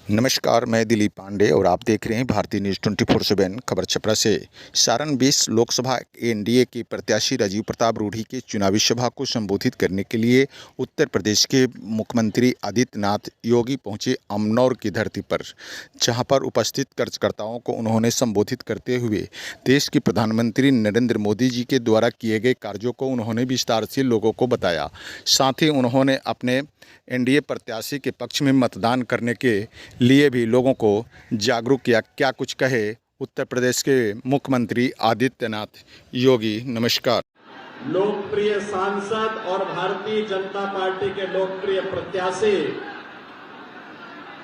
नमस्कार, मैं दिलीप पांडे और आप देख रहे हैं भारतीय न्यूज़ 24/7 खबर छपरा से। सारण 20 लोकसभा एनडीए के प्रत्याशी राजीव प्रताप रूढ़ी के चुनावी सभा को संबोधित करने के लिए उत्तर प्रदेश के मुख्यमंत्री आदित्यनाथ योगी पहुंचे अमनौर की धरती पर, जहां पर उपस्थित कार्यकर्ताओं को उन्होंने संबोधित करते हुए देश के प्रधानमंत्री नरेंद्र मोदी जी के द्वारा किए गए कार्यों को उन्होंने विस्तार से लोगों को बताया। साथ ही उन्होंने अपने एनडीए प्रत्याशी के पक्ष में मतदान करने के लिए भी लोगों को जागरूक किया। क्या कुछ कहे उत्तर प्रदेश के मुख्यमंत्री आदित्यनाथ योगी। नमस्कार। लोकप्रिय सांसद और भारतीय जनता पार्टी के लोकप्रिय प्रत्याशी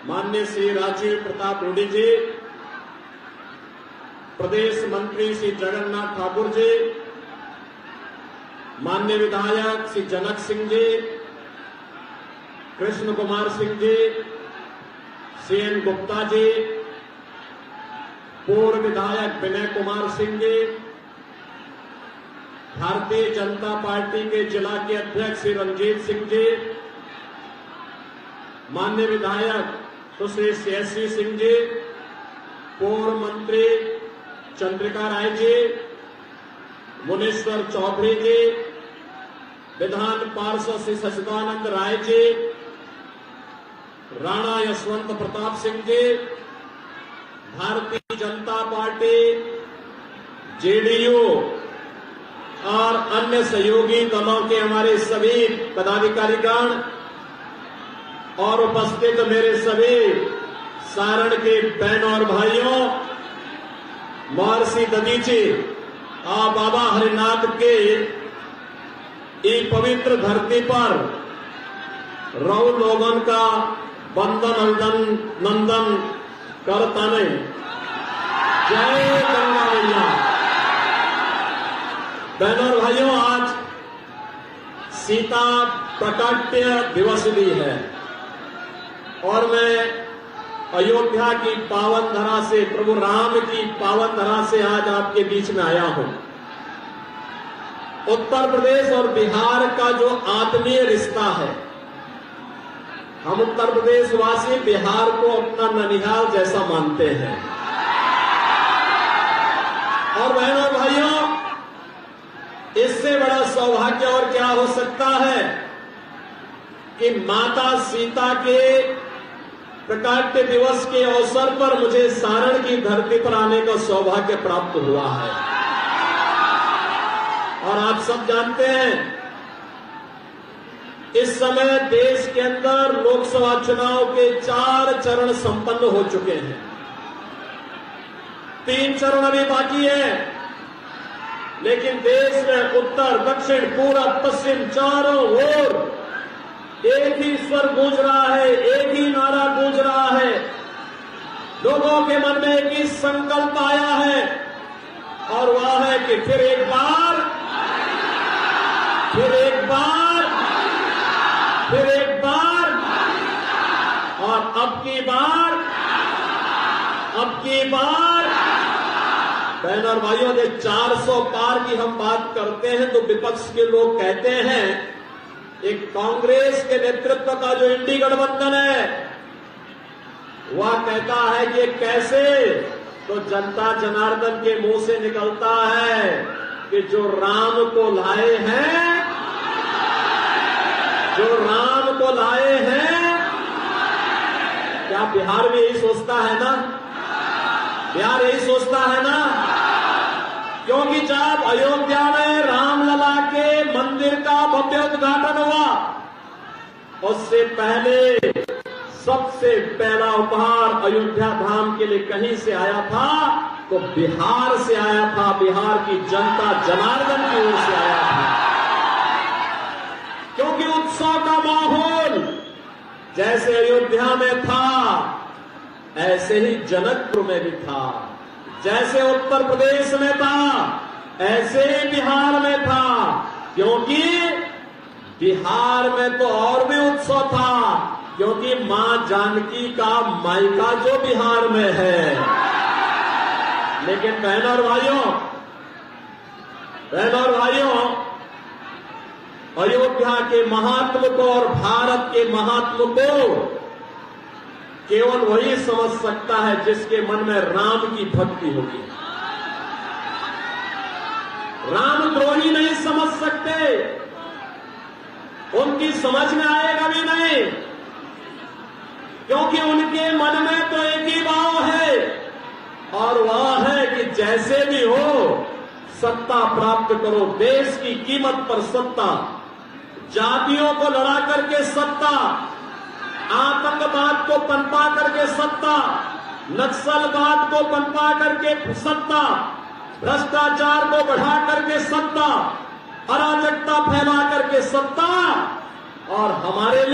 माननीय श्री राजीव प्रताप रूढ़ी जी, प्रदेश मंत्री श्री जगन्नाथ ठाकुर जी, माननीय विधायक श्री जनक सिंह जी, कृष्ण कुमार सिंह जी, सीएन गुप्ता जी, पूर्व विधायक विनय कुमार सिंह जी, भारतीय जनता पार्टी के जिला के अध्यक्ष श्री रंजीत सिंह जी, माननीय विधायक सुश्री सीएससी सिंह जी, पूर्व मंत्री चंद्रिका राय जी, मुनीश्वर चौधरी जी, विधान पार्षद श्री सचिदानंद राय जी, राणा यशवंत प्रताप सिंह जी, भारतीय जनता पार्टी, जेडीयू और अन्य सहयोगी दलों के हमारे सभी पदाधिकारीगण और उपस्थित मेरे सभी सारण के बहनों और भाइयों, महर्षि दधीची बाबा हरिनाथ के ये पवित्र धरती पर रऊ लोगन का वंदन नंदन करताने। जय गंगा मैया। बहनों और भाइयों, आज सीता प्रकट्य दिवस भी है और मैं अयोध्या की पावन धरा से, प्रभु राम की पावन धरा से आज आपके बीच में आया हूं। उत्तर प्रदेश और बिहार का जो आत्मीय रिश्ता है, हम उत्तर प्रदेश वासी बिहार को अपना ननिहाल जैसा मानते हैं। और बहनों भाइयों, इससे बड़ा सौभाग्य और क्या हो सकता है कि माता सीता के प्रकाट्य दिवस के अवसर पर मुझे सारण की धरती पर आने का सौभाग्य प्राप्त हुआ है। और आप सब जानते हैं, इस समय देश के अंदर लोकसभा चुनाव के 4 चरण संपन्न हो चुके हैं। 3 चरण अभी बाकी है, लेकिन देश में उत्तर, दक्षिण, पूर्व, पश्चिम चारों ओर एक ही स्वर गूंज रहा है, एक ही नारा गूंज रहा है। लोगों के मन में एक ही संकल्प आया है और वह है कि फिर एक बार, फिर एक बार, फिर एक बार और अब की बार, अब की बार। बहन और भाइयों, जब 400 पार की हम बात करते हैं तो विपक्ष के लोग कहते हैं एक कांग्रेस के नेतृत्व का जो इंडी गठबंधन है वह कहता है कि कैसे, तो जनता जनार्दन के मुंह से निकलता है कि जो राम को लाए हैं, जो राम को लाए हैं। क्या बिहार भी यही सोचता है ना? बिहार यही सोचता है ना? क्योंकि जब अयोध्या में रामलला के मंदिर का भव्य उद्घाटन हुआ, उससे पहले सबसे पहला उपहार अयोध्या धाम के लिए कहीं से आया था तो बिहार से आया था। बिहार की जनता जनार्दन की ओर से आया था, क्योंकि उत्सव का माहौल जैसे अयोध्या में था ऐसे ही जनकपुर में भी था, जैसे उत्तर प्रदेश में था ऐसे ही बिहार में था। क्योंकि बिहार में तो और भी उत्सव था, क्योंकि मां जानकी का मायका जो बिहार में है। लेकिन बहनों और भाइयों, अयोध्या के महात्म को और भारत के महात्म को केवल वही समझ सकता है जिसके मन में राम की भक्ति होगी। रामद्रोही नहीं समझ सकते, उनकी समझ में आएगा भी नहीं, क्योंकि उनके मन में तो एक ही भाव है, और वह है कि जैसे भी हो सत्ता प्राप्त करो, देश की कीमत पर सत्ता, जातियों को लड़ा करके सत्ता, आतंकवाद को पनपा करके सत्ता, नक्सलवाद को पनपा करके सत्ता, भ्रष्टाचार को बढ़ा करके सत्ता, अराजकता फैला करके सत्ता। और हमारे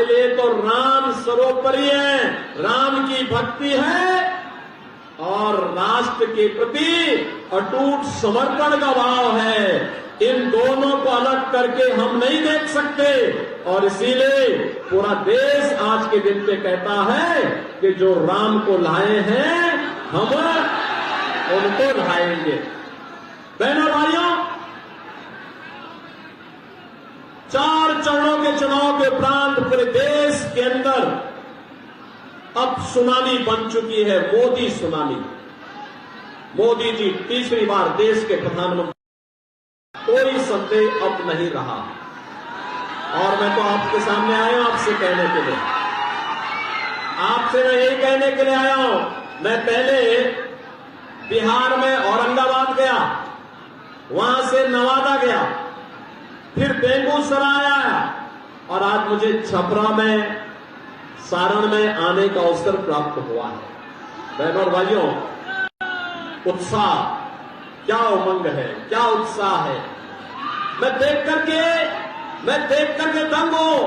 लिए तो राम सर्वोपरि है, राम की भक्ति है और राष्ट्र के प्रति अटूट समर्पण का भाव है। इन दोनों को अलग करके हम नहीं देख सकते, और इसीलिए पूरा देश आज के दिन पे कहता है कि जो राम को लाए हैं हम उनको लाएंगे। बहनों भाइयों, 4 चरणों के चुनाव के उपरांत पूरे देश के अंदर अब सुनामी बन चुकी है, मोदी सुनामी। मोदी जी तीसरी बार देश के प्रधानमंत्री, कोई संदेह अब नहीं रहा। और मैं तो आपके सामने आया हूं आपसे कहने के लिए, आपसे मैं यही कहने के लिए आया हूं। मैं पहले बिहार में औरंगाबाद गया, वहां से नवादा गया, फिर बेगूसराय आया, और आज मुझे छपरा में, सारण में आने का अवसर प्राप्त हुआ है। बहनों और भाइयों, उत्साह, क्या उमंग है, क्या उत्साह है। मैं देख करके दंग हूं।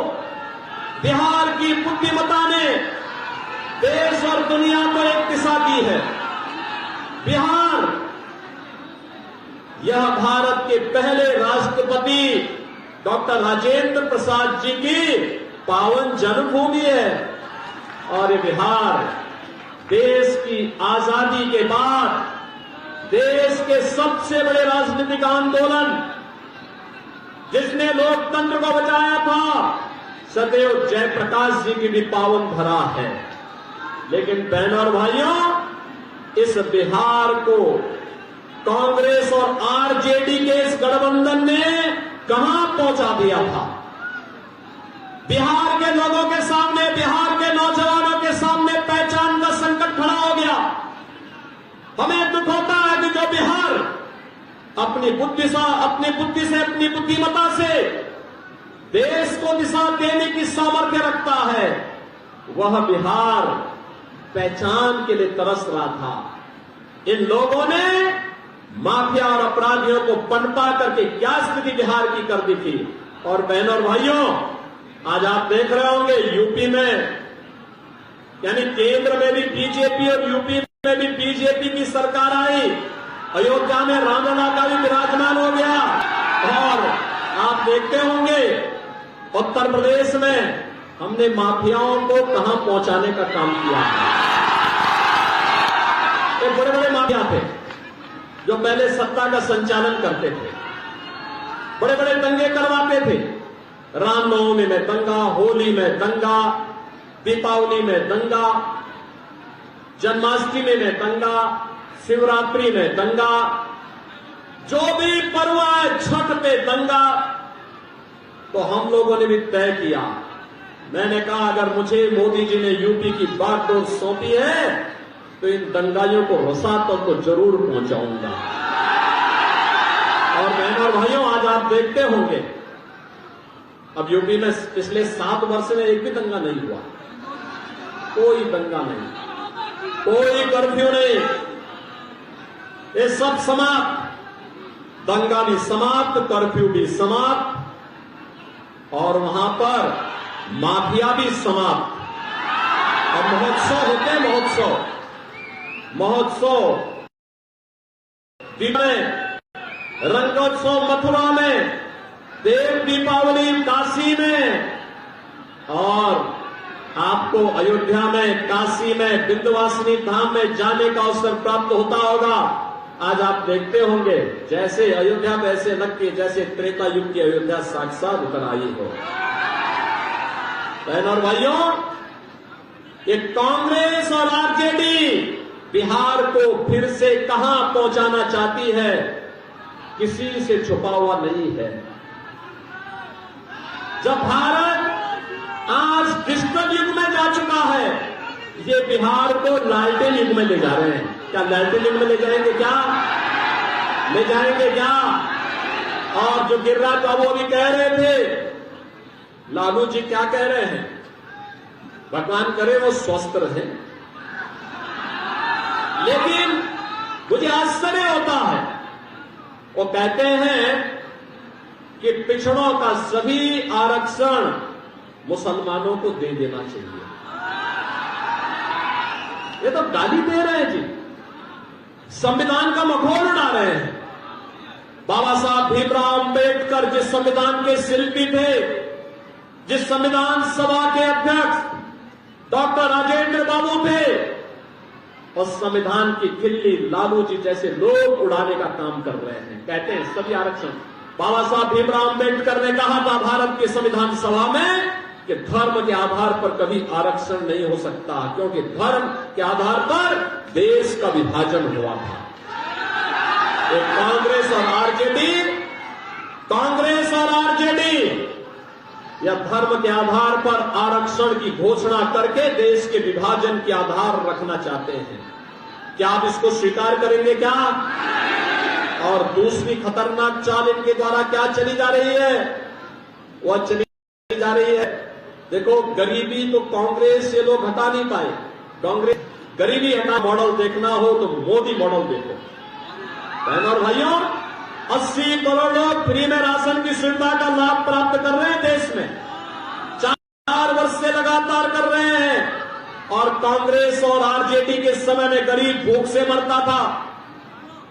बिहार की बुद्धिमता ने देश और दुनिया को एक दिशा दी है। बिहार, यह भारत के पहले राष्ट्रपति डॉक्टर राजेंद्र प्रसाद जी की पावन जन्मभूमि है, और ये बिहार देश की आजादी के बाद देश के सबसे बड़े राजनीतिक आंदोलन, जिसने लोकतंत्र को बचाया था, सदैव जयप्रकाश जी की भी पावन धरा है। लेकिन बहनों और भाइयों, इस बिहार को कांग्रेस और आरजेडी के इस गठबंधन ने कहां पहुंचा दिया था। बिहार के लोगों के सामने, बिहार के नौजवानों के सामने पहचान का संकट खड़ा हो गया। हमें दुख होता है कि जो बिहार अपनी बुद्धि से, अपनी बुद्धिमता से देश को दिशा देने की सामर्थ्य रखता है, वह बिहार पहचान के लिए तरस रहा था। इन लोगों ने माफिया और अपराधियों को पनपा करके क्या स्थिति बिहार की कर दी थी। और बहनों और भाइयों, आज आप देख रहे होंगे यूपी में, यानी केंद्र में भी बीजेपी और यूपी में भी बीजेपी की सरकार आई, अयोध्या में रामलला का भी विराजमान हो गया। और आप देखते होंगे उत्तर प्रदेश में हमने माफियाओं को कहां पहुंचाने का काम किया। एक बड़े बड़े माफिया थे जो पहले सत्ता का संचालन करते थे, बड़े बड़े दंगे करवाते थे। रामनवमी में दंगा, होली में दंगा, दीपावली में दंगा, जन्माष्टमी में दंगा, शिवरात्रि में दंगा, जो भी पर्व है छठ पे दंगा। तो हम लोगों ने भी तय किया, मैंने कहा अगर मुझे मोदी जी ने यूपी की बागडोर सौंपी है तो इन दंगाइयों को रसातों को जरूर पहुंचाऊंगा। और बहनों और भाइयों, आज आप देखते होंगे अब यूपी में पिछले 7 वर्ष में एक भी दंगा नहीं हुआ, कोई दंगा नहीं, कोई कर्फ्यू नहीं, ये सब समाप्त, दंगा भी समाप्त, कर्फ्यू भी समाप्त, और वहां पर माफिया भी समाप्त। अब महोत्सव होते हैं, महोत्सव में, रंगोत्सव मथुरा में, देव दीपावली काशी में, और आपको अयोध्या में, काशी में, विंध्यवासिनी धाम में जाने का अवसर प्राप्त होता होगा। आज आप देखते होंगे जैसे अयोध्या वैसे लगती, जैसे त्रेता युग की अयोध्या साक्षात उतर आई हो। बहनों और भाइयों, कि कांग्रेस और आरजेडी बिहार को फिर से कहां पहुंचाना चाहती है, किसी से छुपा हुआ नहीं है। जब भारत आज डिजिटल युग में जा चुका है, ये बिहार को लालटेन युग में ले जा रहे हैं। क्या लालटेन युग में ले जाएंगे? क्या ले जाएंगे? क्या? और जो गिरिराज बाबू अभी कह रहे थे, लालू जी क्या कह रहे हैं? भगवान करे वो स्वस्थ रहे। लेकिन मुझे आश्चर्य होता है, वो कहते हैं कि पिछड़ों का सभी आरक्षण मुसलमानों को दे देना चाहिए। ये तो गाली दे रहे हैं जी, संविधान का मखौल उड़ा रहे हैं। बाबा साहब भीमराव अंबेडकर जिस संविधान के शिल्पी थे, जिस संविधान सभा के अध्यक्ष डॉक्टर राजेंद्र बाबू थे, उस संविधान की खिल्ली लालू जी जैसे लोग उड़ाने का काम कर रहे हैं। कहते हैं सभी आरक्षण। बाबा साहब भीमराव अंबेडकर ने कहा था भारत के संविधान सभा में कि धर्म के आधार पर कभी आरक्षण नहीं हो सकता, क्योंकि धर्म के आधार पर देश का विभाजन हुआ था। एक कांग्रेस और आरजेडी या धर्म के आधार पर आरक्षण की घोषणा करके देश के विभाजन के आधार रखना चाहते हैं। क्या आप इसको स्वीकार करेंगे? क्या? और दूसरी खतरनाक चाल इनके द्वारा क्या चली जा रही है? वह चली जा रही है, देखो, गरीबी तो कांग्रेस से लोग हटा नहीं पाए। कांग्रेस गरीबी हटा मॉडल देखना हो तो मोदी मॉडल देखो। बहनों और भाइयों, 80 करोड़ लोग फ्री में राशन की सुविधा का लाभ प्राप्त कर रहे हैं देश में, 4 वर्ष से लगातार कर रहे हैं। और कांग्रेस और आरजेडी के समय में गरीब भूख से मरता था,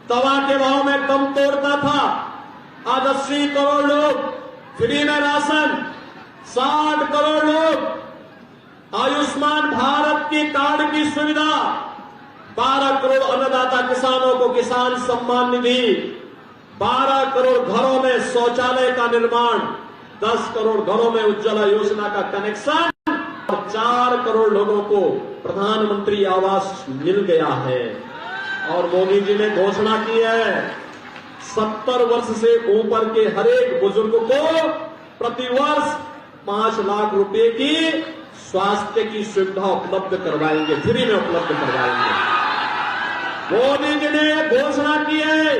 तवा के भाव में दम तोड़ता था। आज 80 करोड़ लोग फ्री में राशन, 60 करोड़ लोग आयुष्मान भारत की कार्ड की सुविधा, 12 करोड़ अन्नदाता किसानों को किसान सम्मान निधि, 12 करोड़ घरों में शौचालय का निर्माण, 10 करोड़ घरों में उज्ज्वला योजना का कनेक्शन और 4 करोड़ लोगों को प्रधानमंत्री आवास मिल गया है। और मोदी जी ने घोषणा की है 70 वर्ष से ऊपर के हर एक बुजुर्ग को प्रतिवर्ष 5 लाख रुपए की स्वास्थ्य की सुविधा उपलब्ध करवाएंगे, फ्री में उपलब्ध करवाएंगे। मोदी जी ने घोषणा की है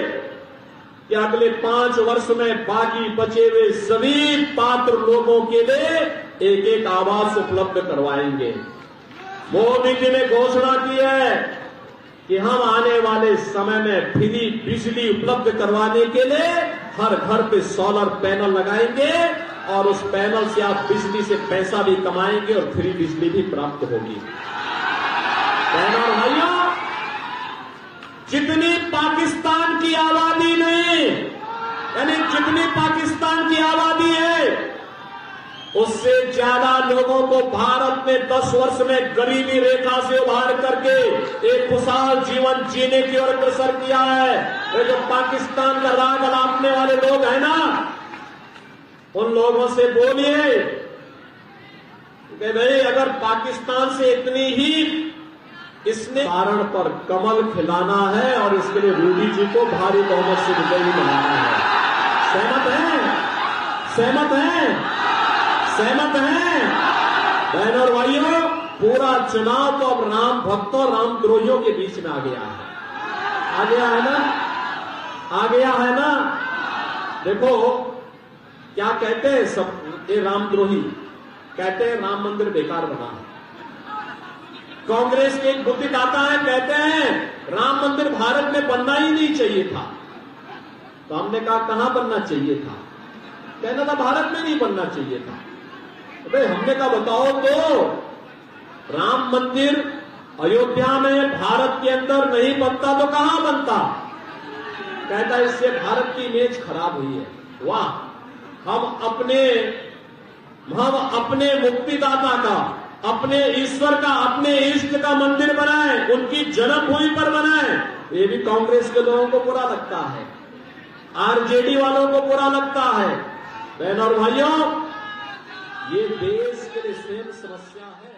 कि अगले 5 वर्ष में बाकी बचे हुए सभी पात्र लोगों के लिए एक आवास उपलब्ध करवाएंगे। मोदी जी ने घोषणा की है कि हम आने वाले समय में फ्री बिजली उपलब्ध करवाने के लिए हर घर पे सोलर पैनल लगाएंगे और उस पैनल से आप बिजली से पैसा भी कमाएंगे और फ्री बिजली भी प्राप्त होगी। बहनों और भाइयों, जितनी पाकिस्तान की आबादी नहीं, यानी जितनी पाकिस्तान की आबादी है, उससे ज्यादा लोगों को भारत ने 10 वर्ष में गरीबी रेखा से उभार करके एक खुशहाल जीवन जीने की ओर अग्रसर किया है। ये जो पाकिस्तान का राग अलापने वाले लोग हैं ना, उन लोगों से बोलिए कि भाई अगर पाकिस्तान से इतनी ही इसने कारण पर कमल खिलाना है और इसके लिए रूडी जी को भारी बहुमत से विजयी बनाना है। सहमत हैं? सहमत हैं? सहमत हैं? बहनों और भाइयों, पूरा चुनाव तो अब राम भक्तों रामद्रोहियों के बीच में आ गया है। आ गया है ना? आ गया है ना? देखो क्या कहते हैं सब ये रामद्रोही, कहते हैं राम मंदिर बेकार बना है। कांग्रेस के एक बुद्धिदाता है, कहते हैं राम मंदिर भारत में बनना ही नहीं चाहिए था। तो हमने कहा कहां बनना चाहिए था? कहना था भारत में नहीं बनना चाहिए था। भाई हमने कहा बताओ तो राम मंदिर अयोध्या में भारत के अंदर नहीं बनता तो कहां बनता? कहता इससे भारत की इमेज खराब हुई है। वाह, हम अपने मुक्तिदाता का, अपने ईश्वर का, अपने इष्ट का मंदिर बनाए, उनकी जन्मभूमि पर बनाए। ये भी कांग्रेस के लोगों को बुरा लगता है, आरजेडी वालों को बुरा लगता है। बहनों और भाइयों, ये देश के लिए स्वयं समस्या है।